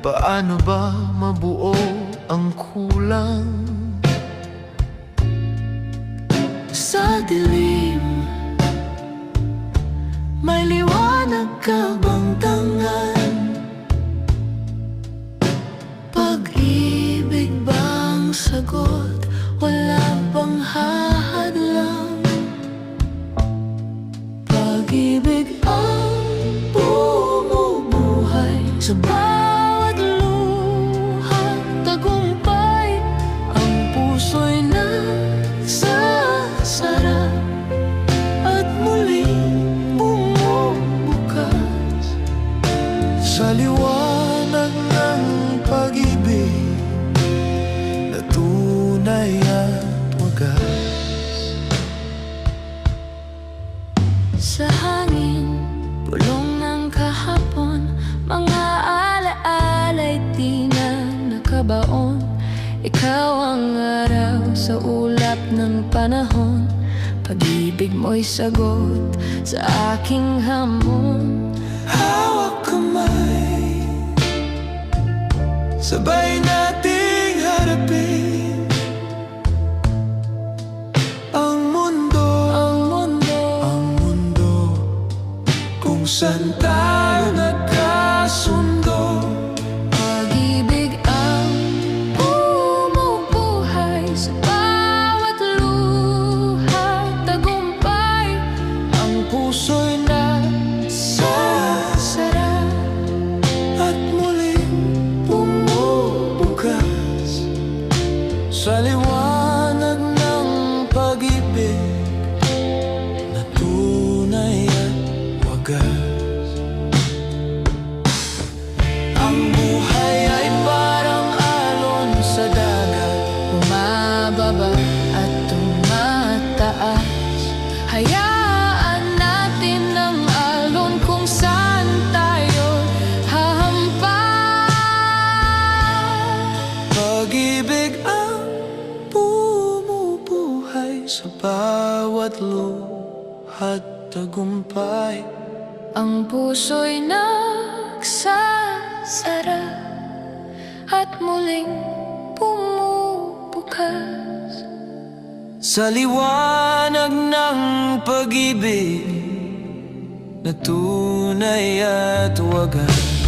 Paano ba mabuo ang kulang? Sa dilim, may liwanag ka bang tangan? Pag-ibig bang sagot? Wala bang hahadlang? Pag-ibig ang bumubuhay sa bawat luha, tagumpay. Ang puso'y nagsasara at muling bumubukas sa liwanag ng pag-ibig na tunay at wagas. Sa hangin, bulong ng kahapon, mga alaala'y di na nakabaon. Ikaw ang araw sa ulap ng panahon. Pag-ibig mo'y sagot sa aking hamon. Hawak kamay, sabay nating harapin ang mundo, kung saan tayo nagkasundo. Pag-ibig ang bumubuhay sa bawat luha, tagumpay. Ang puso'y nagsasara at muling bumubukas sa liwanag ng pag-ibig na tunay at wagas. Ang buhay ay parang alon sa dagat, bumababa at tumataas. Hayaan natin ang alon kung saan tayo hahampas. Pag-ibig ang bumubuhay sa bawat luha, tagumpay. Ang puso'y nagsasara at muling bumubukas sa liwanag ng pag-ibig na tunay at wagas.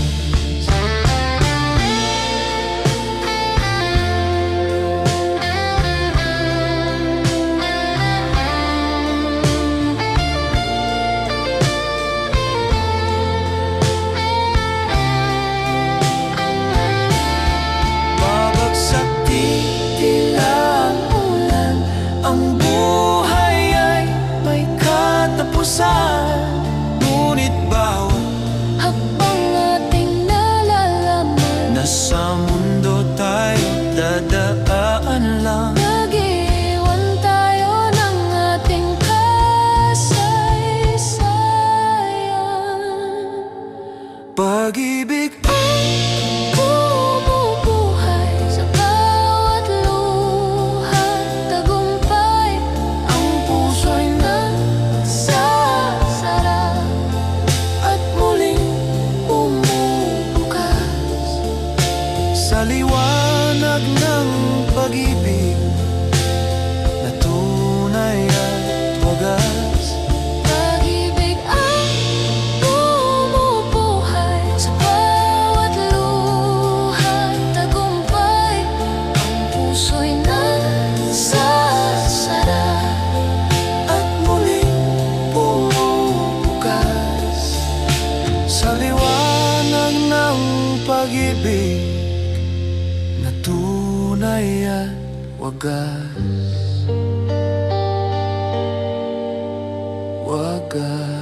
Ngunit bawat hakbang ating nalalaman, nasa mundo tayo dadaan lang. Nag-iwan tayo ng ating kasaysayan. Pag-ibig ang bumubuhay sa bawat luha, tagumpay. Ang puso'y sa liwanag ng pag-ibig na tunay at wagas. Pag-ibig ang bumubuhay sa bawat luha, tagumpay. Ang puso'y nagsasara at muling bumubukas sa liwanag ng pag-ibig na tunay at wagas. Wagas.